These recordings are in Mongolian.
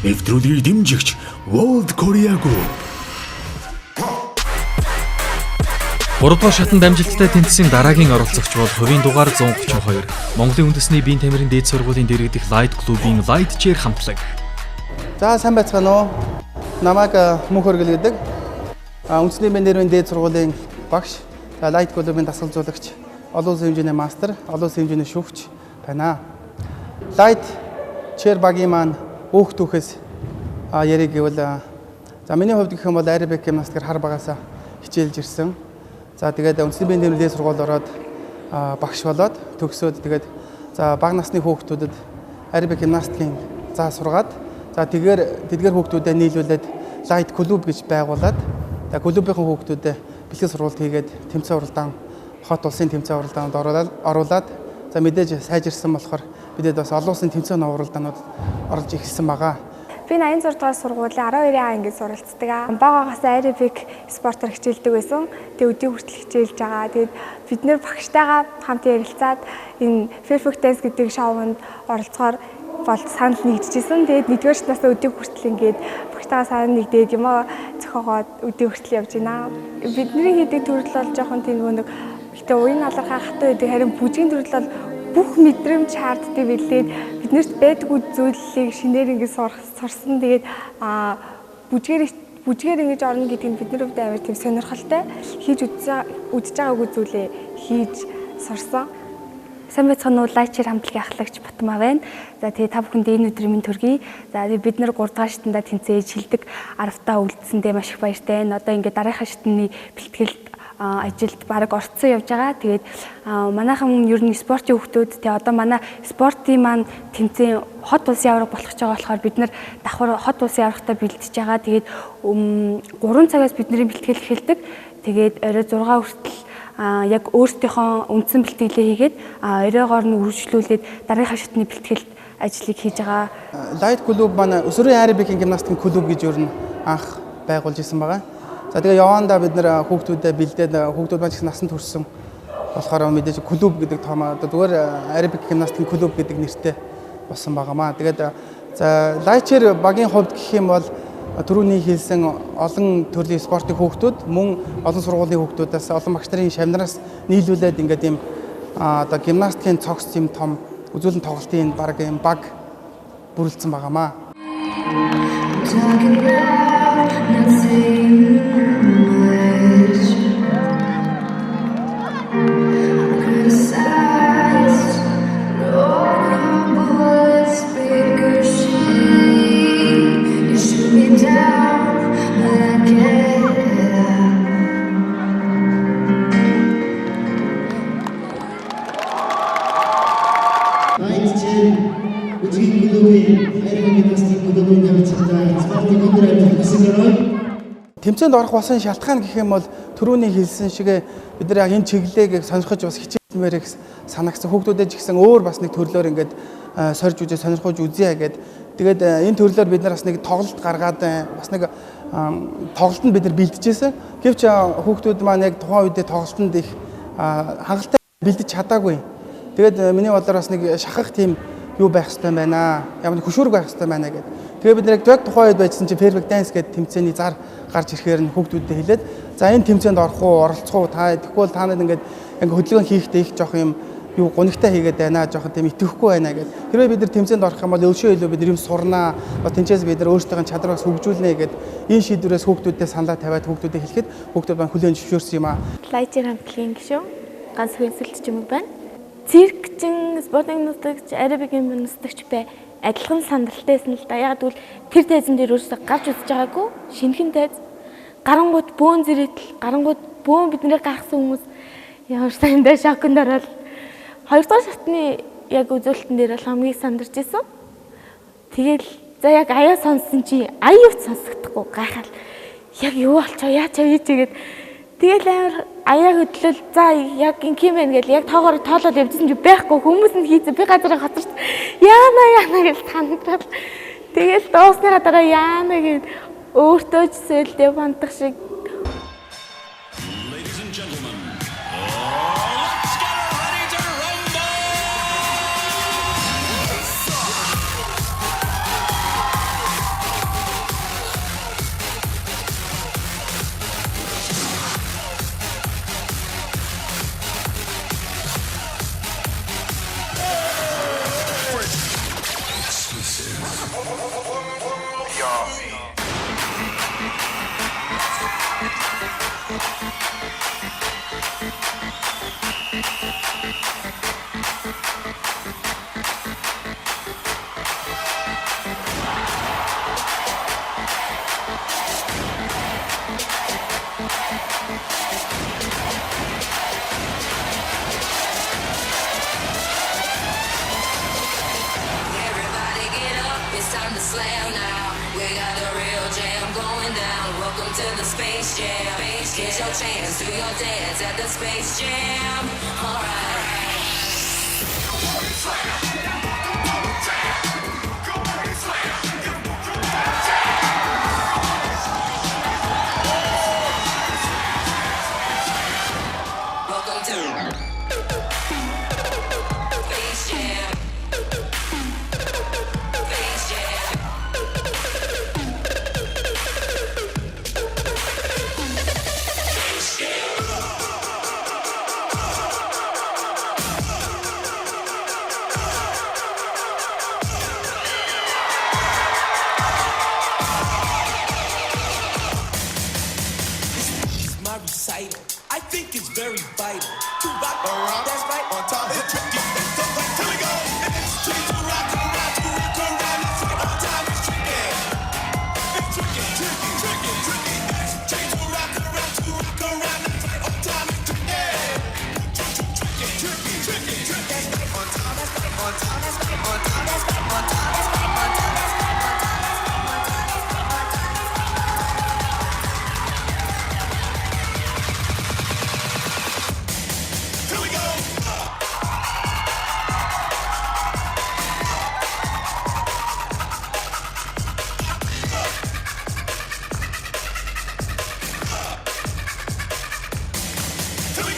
нэвтрүүлгийг дэмжигч World Korea Group. 3-р шатанд амжилттай тэнцсэн дараагийн оролцогч бол хувийн дугаар 132. Монголын үндэсний биеийн тамирын дээд сургуулийн дэргэдэх Light клубын Light Chair хамтлаг. За сайн байцгаана уу. Намайг Мөнх Хөргөл гэдэг. Үндэсний биеийн тамирын дээд сургуулийн багш. Light клубын дасгалжуулагч. Олон улсын хэмжээний мастер, олон улсын хэмжээний шүүгч байна. Light Chair багийн маань өөх түүхээс яриг гэвэл за миний хувьд гэх юм бол аэробик гимнастикээр хар багасаа хичээлж ирсэн. За тэгээд үндэсний биеийн тамирын дээд сургууль ороод багш болоод төгсөөд тэгээд за бага насны хүүхдүүдэд аэробик гимнастикийн заа сургаад за тэдгээр хүүхдүүдэд нийлүүлээд Light клуб гэж байгуулад клубийн хүүхдүүдэд бэлтгэл сургалт хийгээд тэмцээн уралдаан хот улсын тэмцээн уралдаанд оруулаад за мэдээж сайжирсан болохоор бидэд бас олон улсын тэмцээн уралдаанууд орж ирсэн байгаа. Би 86 дугаар сургуулийн 12-ийн ангид суралцдаг. Багаагаас аэробик спортоор хичээлдэг байсан. Тэгээ өдөө хүртэл хичээлж байгаа. Тэгээд бид нэр багштайгаа хамт ярилцаад энэ Perfect Dance гэдэг шоунд оролцохоор бол санал нэгдэжсэн. Тэгээд нэгдүгээр шатнаас өдөө хүртэл ингээд багштайгаа санал нэгдээд юм зохиогоод өдөө хүртэл явж байна. Бидний хийдэг төрөл бол жоохон тийм нэг гэтээ уян алархаа хатуу байдаг. Харин бүжгийн төрөл бол бүх мэдрэмж хаарддаг билээ. Биднэрт байдгүй зүйлийг шинээр ингэ сурсан. Тэгээд бүжгээр ингэж орно гэдэг нь бидний хувьд амар тийм сонирхолтой. Хийж үдэж байгаагүй зүйлээ хийж сурсан. Сайн байцгаана уу, Light Chair хамтлагийн ахлагч Батмаа байна. За тэгээ та бүхэнд энэ өдрийн минь төргий. За тэгээ бид нар 3 дахь шатанда тэнцээж шилдэг 10-таа үлдсэндээ маш их баяртай байна. Одоо ингээд дараагийн шатны бэлтгэлд ажилд баг орцсон явж байгаа. Тэгээд манайхан ер нь спортын хүүхдүүд тэгээ одоо манай спортын маань тэмцээн хот улсын аварга болох ч байгаа болохоор бид нар давхар хот улсын аваргатаа бэлтэж байгаа. Тэгээд 3 цагаас бидний бэлтгэл эхэлдэг. Тэгээд орой 6 хүртэл яг өөрсдийнхөө үндсэн бэлтгэлээ хийгээд оройгоор нь үргэлжлүүлээд дараагийн шатны бэлтгэлд ажлыг хийж байгаа. Light клуб маань өсвөрийн аэробикийн гимнастикийн клуб гэж ер нь анх байгуулж исэн байгаа. За тэгээ явандаа бид нэр хүүхдүүдэд бэлдээд хүүхдүүд маань ч насанд хүрсэн болохоор мэдээж клуб гэдэг тоомоо зүгээр аэробик гимнастикийн клуб гэдэг нэртэй болсон байгаамаа. Тэгээд за Light Chair багийн хувьд гэх юм бол түрүүний хэлсэн олон төрлийн спортын хүүхдүүд мөн олон сургуулийн хүүхдүүдээс олон багш нарын шавнараас нийлүүлээд ингээд ийм одоо гимнастикийн цогц юм том үзүүлэн тоглолтын баг юм баг бүрэлдсэн байгаамаа. Тэмцээнд орох болсон шалтгаан гэх юм бол түрүүний хэлсэн шиг бид нар яг энэ чиглэлийг сонирхож бас хичээлмээр их санагсан. Хүүхдүүдэд ч гэсэн өөр бас нэг төрлөөр ингээд сорж үзээ сонирхож үзье гэгээд тэгээд энэ төрлөөр бид нар бас нэг тоглолт гаргаад бас нэг тоглолтод бид нар бэлдэжсэн. Гэвч хүүхдүүд маань яг тухайн үедээ тоглолтод их хангалттай бэлдэж чадаагүй. Тэгээд миний бодлоор бас нэг шахах тийм юу байх хэрэгтэй байна. Ямар нэг хөшүүрэг байх хэрэгтэй байна гэдэг. Тэгээ бид нэг яг тухайн үед байжсан чинь Perfect Dance гэдэг тэмцээний зар гарч ирэхээр нь хүүхдүүдэд хэлээд за энэ тэмцээнд орох уу, оролцох уу та тэгвэл та нарт ингээд хөдөлгөөн хийхдээ их жоох юм юу гунигтай хийгээд байна, жоох тийм итгэхгүй байна гэдэг. Хэрвээ бид нар тэмцээнд орох юм бол өвшөө илүү бид нар юм сурнаа. Тэнцээс бид нар өөрсдийн чадвараас хөгжүүлнэ гэдэг энэ шийдвэрээс хүүхдүүдэд саналаа тавиад хүүхдүүдэд хэлэхэд хүүхдүүд маань хүлээн зөвшөөрсөн юм аа. Light Chair хамтлагийн гишүүн ганц хөнсөлт юм байна. Циркчин, спортын нутагч, аэробик гимнастикч бай. Адилхан сандалтайсэн л да. Яг тэгвэл тэр тайзан дээр өөрөөсөө гарч үзэж байгаагүй. Шинэхэн тайз. Гарангууд бөөн зэрэгтэл, гарангууд бөөн биднээ гаргасан хүмүүс ямар сандаа шоконд ороод 2 дахь шатны яг үзүүлэлтэн дээр бол хамгийн сандарч исэн. Тэгэл за яг аяа сонссон чи аюут сонсогдохгүй гайхал. Яг юу болчихоо яач тэгээд тэгэл амар аяа хөдлөл за яг инким байна гэл яг тоогоор тоолоод явжсэн чи байхгүй хүмүүс нь хийцэн би газараа хоцорч яана гэж тандрал тэгэл дуусныхаа дараа яана гэж өөртөө ч сэлдээ бантах шиг. Everybody get up, it's time to slam now. We got the real jam going down. Welcome to the Space Jam. Get your chance, do your dance at the Space Jam. Alright. Welcome to Space Jam. Space Jam. My recital, I think it's very vital to rock around. That's right, on time. It's tricky. It's the right. Here we go. It's tricky to rock around, to rock around. It's right on time. It's tricky. It's tricky, tricky, tricky, tricky. It's tricky to rock around, to rock around. It's right on time. It's tricky. Tricky, tricky, tricky, tricky. That's right on time. That's right on time. That's right on time. That's right on time. That's right on time. That's right on time. Here we go. Here we go.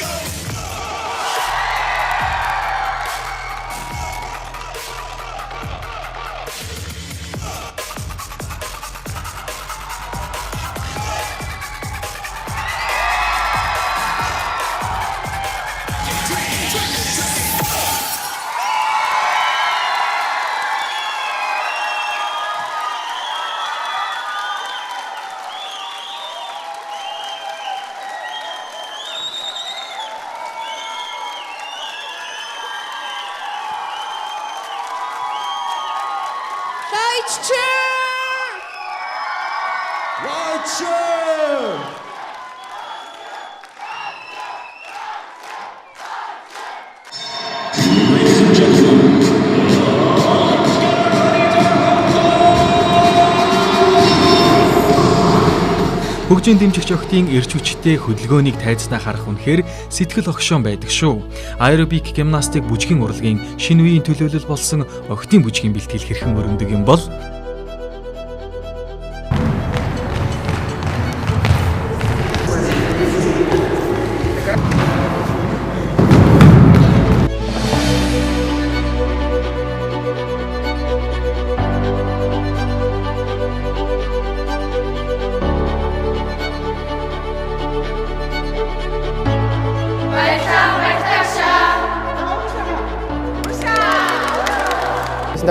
Хөгжийн дэмжигч охидын эрч хүчтэй хөдөлгөөнийг тайзнаа харах үнэхээр сэтгэл огшоон байдаг шүү. Аэробик гимнастик бүжгийн урлагийн шинэ үеийн төлөөлөл болсон охидын бүжгийн бэлтгэл хэрхэн өрнөдөг юм бол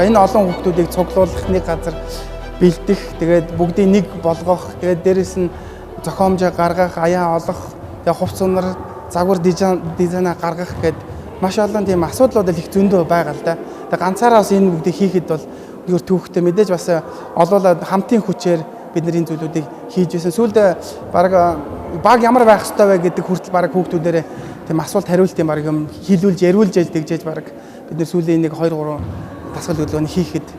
Энэ олон хүүхдүүдийг цуглуулах нэг газар бэлдэх, тэгээд бүгдийг нэг болгох, тэгээд дээрэс нь зохиомжоо гаргах, аяа олох, тэгээд хувц унар, загвар дизайнаа гаргах гэд маш олон тийм асуудлууд их зөндөө байгаа л да. Тэгээд ганцаараа бас энэ бүгдийг хийхэд бол өөр түүхтэй мэдээж бас олуулаад хамтын хүчээр бид нар энэ зүйлүүдийг хийж байсан. Сүүлд баг ямар байх ёстой вэ гэдэг хүртэл баг хүүхдүүдээрээ тийм асуулт хариултын баг юм хийлүүлж, яриулж тэгжээж баг бид нар сүүлийн 1-2-3 дасгал хөдөлгөөний хийхэд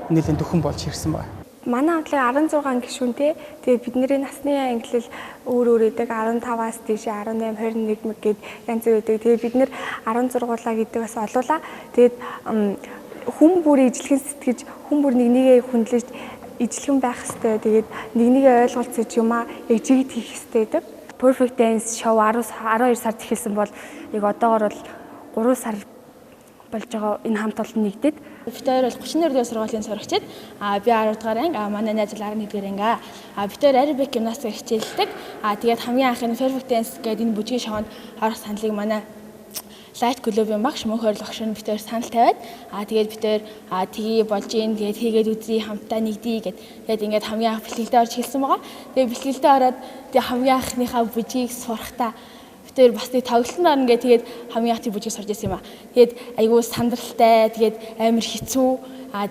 нэлээд дөхөн болж ирсэн байна. Манай хамтлаг 16 гишүүнтэй. Тэгээ бидний насны ангилал өөр үүдэг 15-аас дээш 18, 21 гээд янз бүр үүдэг. Тэгээ бид нэр 16-уулаа гэдэг бас олуулаа. Тэгээд хүн бүр ижлэхэн сэтгэж, хүн бүр нэгнийгээ хүндлэж ижлэхэн байх хэрэгтэй. Тэгээд нэгнийгээ ойлголцож юмаа яг жигд хийх хэрэгтэй гэдэг. Perfect Dance show 12 сард эхэлсэн бол яг одоогоор бол 3 сар болж байгаа энэ хамт олон нэгдээд Бид хоёр бол 32 дугаар сургуулийн сурагчид. Би 10 дугаар анги, манай найз бол 11 дугаар анги. Бид хоёр аэробик гимнастик хичээлдэг. Тэгээд хамгийн анхны Perfect Dance гэдэг энэ бүжгийн шоунд орох саналыг манай Light Club-ийн багш мөнх ойрол багш нь битээр санал тавиад тэгээд битээр тгий болж ийн тэгээд хийгээд үзье хамтаа нэгдий гэд тэгээд ингээд хамгийн анх бэлтгэлдээ орж хэлсэн байгаа. Тэгээд бэлтгэлдээ ороод тэгээд хамгийн анхныхаа бүжийг сурахтаа битээр бас нэг тоглолтод орно гэх тэгээд хамгийн анх бүжийг сурж ирсэн юм аа. Тэгээд айгүй сандралтай тэгээд амар хэцүү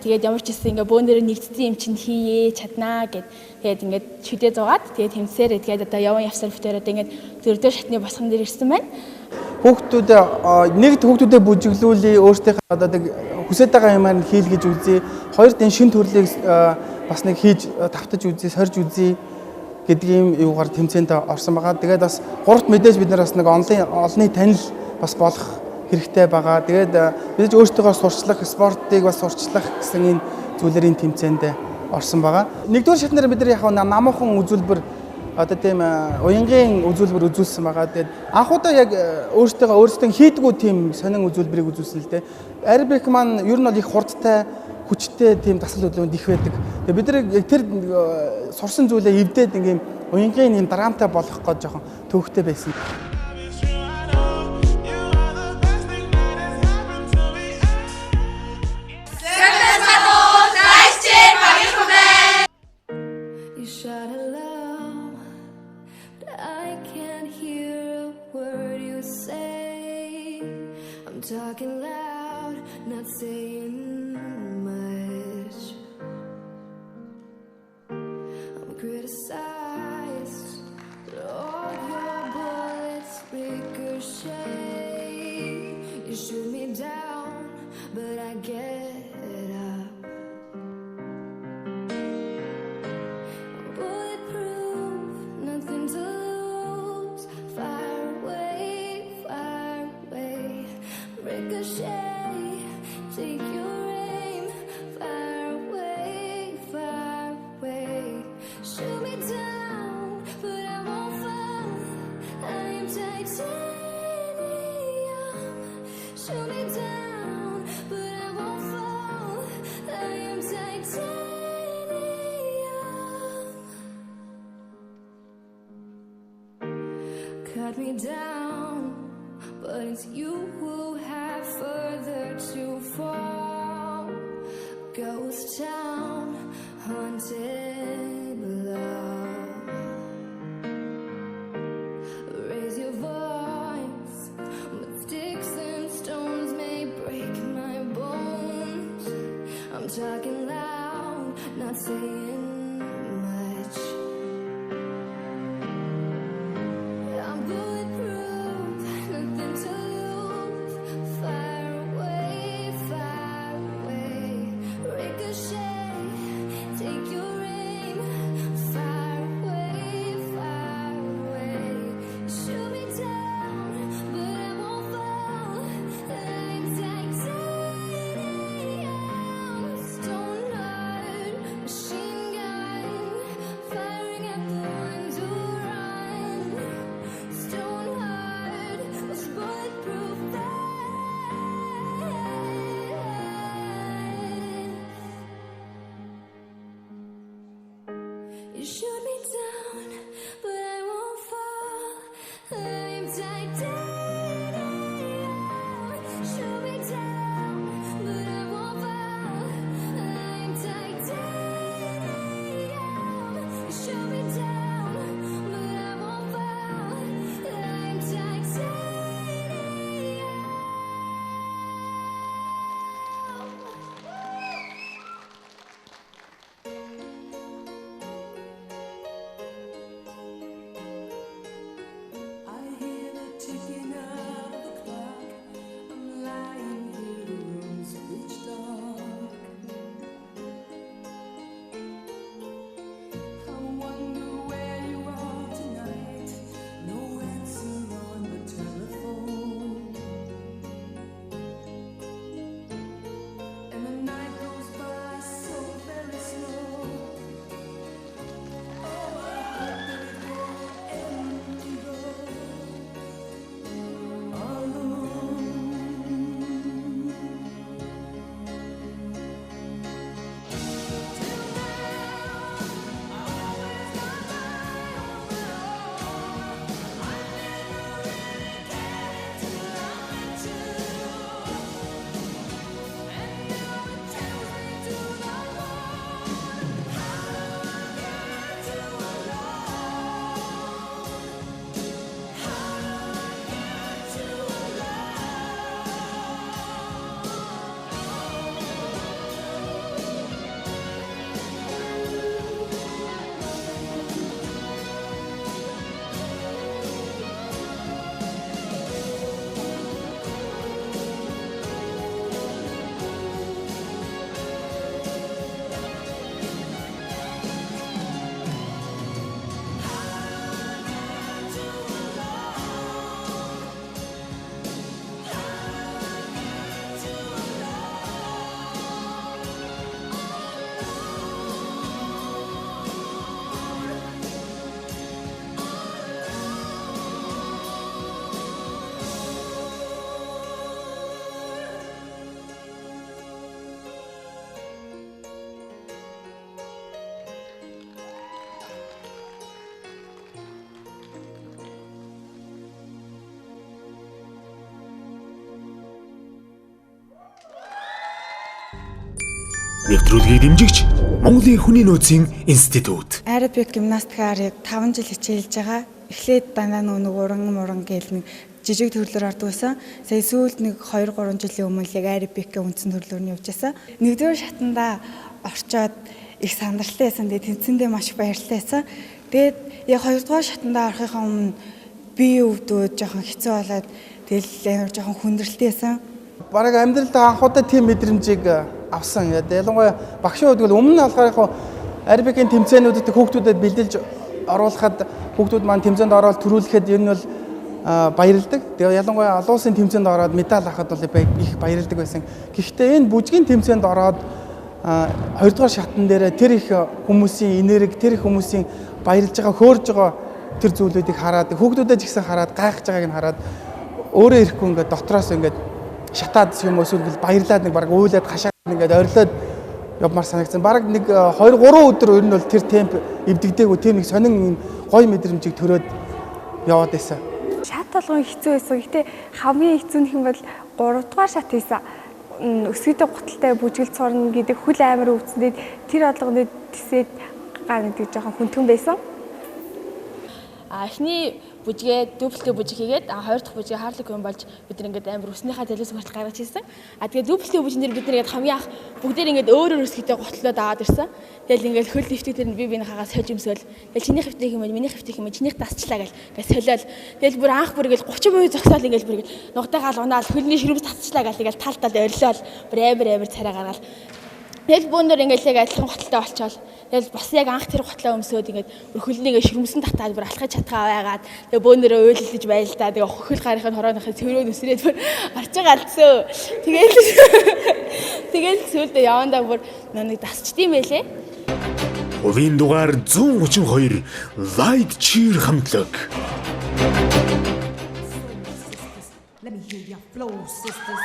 тэгээд ямар ч гэсэн ингээд бөөнөрөө нэгдсэн юм чинь хийе чаднаа гэд тэгээд ингээд шүдээ зугаад тэгээд тэмцээрээ тэгээд одоо яван явсаар битээр одоо ингээд дөрөвдөр шатны босгон дээр ирсэн байна. Хүүхдүүдэд бүжиглүүлээ өөртөө одоо нэг хүсэж байгаа юмар нь хийл гэж үзье. Хоёрт энэ шин төрлийг бас нэг хийж давтаж үзье, сорж үзье гэдэг юм юугаар тэмцээнд орсон байгаа. Тэгээд бас гуравт мэдээж бид нар бас нэг олонний танил бас болох хэрэгтэй байгаа. Тэгээд бид өөртөө сурчлах, спортыг бас сурчлах гэсэн энэ зүйлэрийн тэмцээнд орсон байгаа. Нэгдүгээр шатнаар бид нар яг намуухан үзүүлбэр одоо тийм уянгийн үзүүлбэр үзүүлсэн байгаа. Тэгээд анхудаа яг өөрсдөө хийдгүү тийм сонин үзүүлбэрийг үзүүлсэн л дээ. Аэробик маань ер нь бол их хурдтай, хүчтэй тийм дасгал хөдөлгөөнд их байдаг. Тэгээд бид нар тэр сурсан зүйлээ эвдээд ингээм уянгийн юм драматай болгох гэж жоохон төвөгтэй байсан. Talking loud, not saying much. I'm criticized, but all your bullets ricochet. You shoot me down, but I get up. I'm bulletproof, nothing to lose. Fire away, fire away. Ricochet, take your aim, far away, far away. Shoot me down, but I won't fall. I am titanium. Shoot me down, but I won't fall. I am titanium. Cut me down, but it's you who have further to fall. Ghost town, haunted love. Raise your voice, but sticks and stones may break my bones. I'm talking loud, not saying much. I'm bulletproof, nothing to lose. Fire away, far away. Ricochet, take your aim. Far away, far away. Shoot me down, but I won't fall. I'm titanium. Stone heart, machine gun, firing at the ones who run. Stone heart was bulletproof vest. You shoot me down, but I won't fall. I'm titanium. Shoot me down, but I won't fall. I'm titanium. Shoot me down, but I won't fall. I'm titanium. I hear the ticking Нэвтрүүлгийг дэмжигч Монголын хүний нөөцийн институт. Аэробик гимнастикаар яг 5 жил хичээлж байгаа. Эхлээд дандаа нэг уран гээл нэг жижиг төрлөөр ордог байсан. Сая сүүлд нэг 2-3 жилийн өмнө яг аэробикийн үндсэн төрлөөр нь явж байсан. Нэгдүгээр шатанда орчоод их сандралтай байсан. Тэгээд тэнцэндээ маш их баярлалтай байсан. Тэгээд яг 2-дугаар шатанда орохынхаа өмнө бие өвдөө жоохон хэцүү болоод тэгэл амар жоохон хүндрэлтэй байсан. Бараг амьдралдаа анх удаа тийм мэдрэмжийг авсан. Ялангуяа багшаа үдгэл өмнө нь болохоор яг аэробикийн тэмцээнүүдэд хүүхдүүдэд бэлдэлж оруулахад хүүхдүүд маань тэмцээнд ороод төрүүлэхэд ер нь бол баярлдаг. Тэгээ ялангуяа олон улсын тэмцээнд ороод медаль авахад бол их баярлдаг байсан. Гэхдээ энэ бүжгийн тэмцээнд ороод 2-дугаар шатн дээр тэр их хүмүүсийн энерги, тэр их хүмүүсийн баярлж байгаа, хөөрж байгаа тэр зүйлүүдийг хараад хүүхдүүдэд ч гэсэн хараад гайхаж байгааг нь хараад өөрөө ирэхгүй ингээд дотроос ингээд шатаад юм эсвэл баярлаад нэг баг уйлаад хашаад ингээд орилоод явмаар санагдсан. Бараг нэг 2-3 өдөр ер нь бол тэр темп эвдэгдээгүй, тэр нэг сонин гоё мэдрэмжийг төрөөд яваад байсан. Шат болгон хэцүү байсан. Гэтэ хамгийн хэцүү нь бол 3 дугаар шат байсан. Өсгийтэй гуталтай бүжгэлж сурна гэдэг хүл амар өвцөндөө тэр болгоны тэсээд гар нэг жоохон хүндхэн байсан. Эхний бүжгээ дублтэй бүжиг хийгээд хоёр дахь бүжгээ Harley Quinn болж бид ингээд амар өснийхаа талаас хүртэл гаргаж ирсэн. Тэгээд дублтэй бүжгэн дээр бид ингээд хамгийн анх бүгдээр ингээд өөр өсгийтэй готлоод аваад ирсэн. Тэгэл ингээд хөл лифтик дээр би биенийхээ сольж өмсөөл. Тэгэл чиний хөвтөх юм, миний хөвтөх юм, чинийх тасчлаа гэл солиол. Тэгэл бүр анх бүр ингээд 30% зогсоол ингээд бүр ингээд нугтайгаал унаал хөлний ширүүс тасчлаа гэл тэгэл тал орилол бүр амар царай гаргаал. Тэгэл бүүнээр ингээд яг адилхан готалтай болчоол. Тэгэл бас яг анх тэр готлоо өмсөөд ингээд бүр хөлнийг ширмсэн татаад бүр алхаж чадхаа байгаад тэгээ бүүнээрээ уйлж байлдаа тэгээ хөл гарынхын хорооныхын цэврөө нүсрээд бүр арч байгаа алдсан. Тэгэл сүүлдээ явандаа бүр нэг дасчдсан байлээ. Хувийн дугаар 132 Light Cheer хамтлаг. Let me hear your flow, sisters.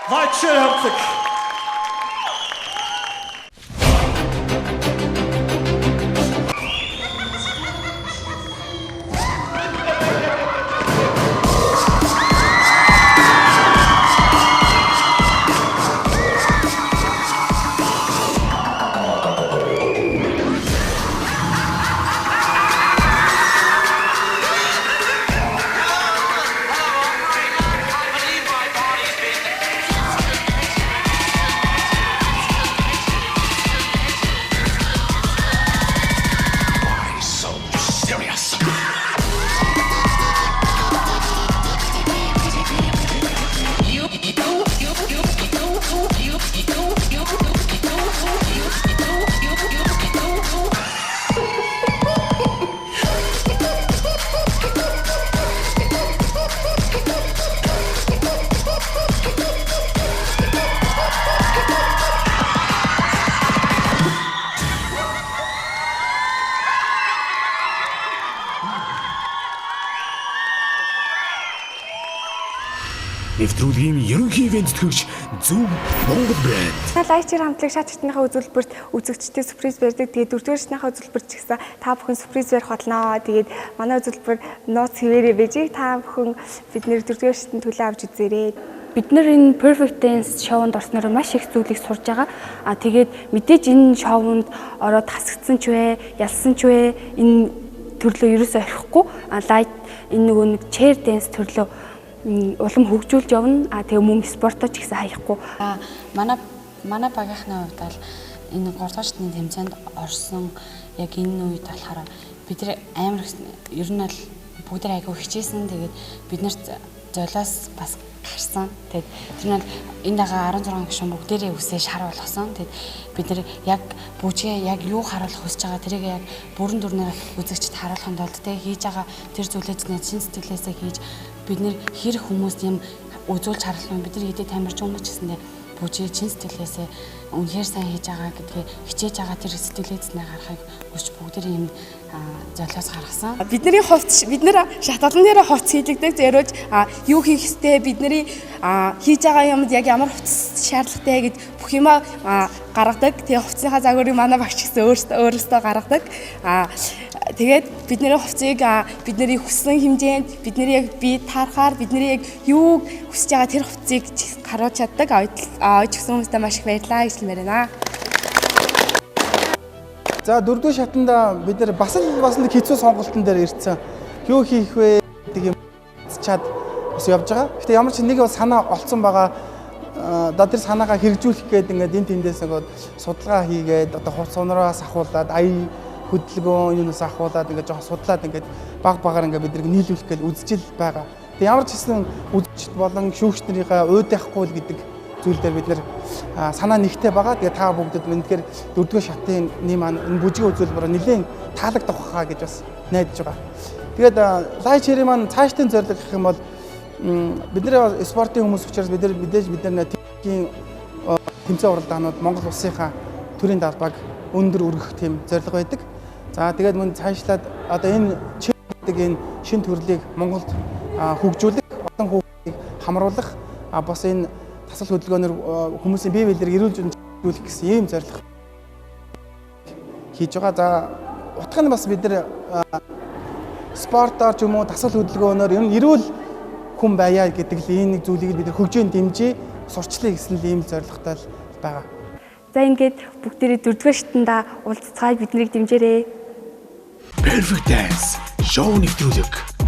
Light Cheer хамтлаг. Нэвтрүүлгийн ерөнхий ивент төгч Зөв Монгол брэнд. Light Cheer хамтлаг шат шатныхаа үзүүлбэрт үзэгчдэд сюрприз барьдаг. Тэгээд 4-р шатныхаа үзүүлбэрт ч гэсэн та бүхэн сюрприз барих болно. Тэгээд манай үзүүлбэр нууц хэвээрээ бэжийг та бүхэн бидний 4-р шатны төлөө авч үзээрэй. Бид нар энэ Perfect Dance шоунд орсноор маш их зүйлийг сурж байгаа. Тэгээд мэдээж энэ шоунд ороод хасагдсан ч вэ, ялсан ч вэ энэ төрлөө ерөөсөө орхихгүй. Light энэ нөгөө нэг chair dance төрлөө улам хөгжүүлж явна. Тэгээ мөн спортоо ч гэсэн хаяхгүй. Манай манай багийнхны хувьд бол энэ 3 дугаар шатны тэмцээнд орсон яг энэ үед болохоор бид нар амар ер нь бол бүгд айгүй хичээсэн. Тэгээд бид нарт золиос бас гарсан. Тэгээд тэр нь энэ дагаа 16 гишүүн бүгдээрээ үсээ шар болгосон. Тэгээд бид нар яг бүжгээ яг юу харуулах хүсэж байгаа тэрийг яг бүрэн дүрнээр үзэгчд харуулахын тулд хийж байгаа тэр зүйлээ чин сэтгэлээсээ хийж бид нар хэр хүмүүст юм үзүүлж харуулах нь бид нар хэдий тамирчин хүмүүс ч гэсэндээ бүжгээ чин сэтгэлээсээ үнэхээр сайн хийж байгаа гэдгээ хичээж байгаа тэр сэтгэлээснээ гаргахыг хүсч бүгдээрээ юм золиос гаргасан. Бидний хувьд бид нэр шатгалан дээр хувц хийлэгдэг зориуж юу хийх ёстой бидний хийж байгаа юмд яг ямар хувцас шаардлагатай гэж бүх юмаа гаргадаг. Тэгээ хувцсныхаа загварыг манай багш гэсэн өөрөөсөө гаргадаг. Тэгээд бидний хувцсыг бидний хүссэн хэмжээнд бидний яг бие таарахаар бидний яг юу хүсэж байгаа тэр хувцсыг гаргаж чаддаг. Ойч гсэн хүмүүстээ маш их баярлалаа гэж хэлмээр байна. За 4-р шатанда бид нар бас нэг хэцүү сонголтын дээр ирсэн. Юу хийх вэ гэдэг юм чад бас явж байгаа. Гэтэ ямар ч нэг санаа олцсон байгаа. Одоо тэр санаагаа хэрэгжүүлэх гээд ингээд энэ тэндээс нөгөө судалгаа хийгээд одоо хувц сунараас ахуулаад ая хөдөлгөөн юунаас ахуулаад ингээд жоохон судлаад ингээд баг багаар ингээд бид нэг нийлүүлэх гээд үзэж л байгаа. Тэг ямар ч хэсэн үзэгчд болон шүүгч нарынхаа уйд яахгүй л гэдэг зүйл дээр бид нэр санаа нэгтэй байгаа. Тэгээ та бүгдэд үнэхээр 4-р шатын маань энэ бүжгийн үзүүлбэр нэлээд таалагдах байхаа гэж бас найдаж байгаа. Тэгээд лайв чири маань цаашдын зорилго гэх юм бол бид нэр спортын хүмүүс учраас бид нар мэдээж бид нар тэмцээний тэмцээн уралдаанууд Монгол улсынхаа төрийн далбаг өндөр өргөх тийм зорилго байдаг. За тэгээд мөн цаашлаад одоо энэ гэдэг энэ шин төрлийг Монголд хөгжүүлэх, олон хүүхдийг хамруулах бас энэ тасал хөдөлгөөнөөр хүмүүсийн бие биелэр эрүүл зүйнжүүлэх гэсэн ийм зорилго хийж байгаа. За утга нь бас бид нар спортоор ч юм уу тасал хөдөлгөөнөөр эрүүл хүн байя гэдэг л энэ нэг зүйлийг бид нар хөгжөөнд дэмжиж сурчлаа гэсэн л ийм зорилготой л байгаа. За ингээд бүгдээрээ 4-р шатанда уулзцааж биднийг дэмжээрэй. Perfect Dance шоу нэвтрүүлэг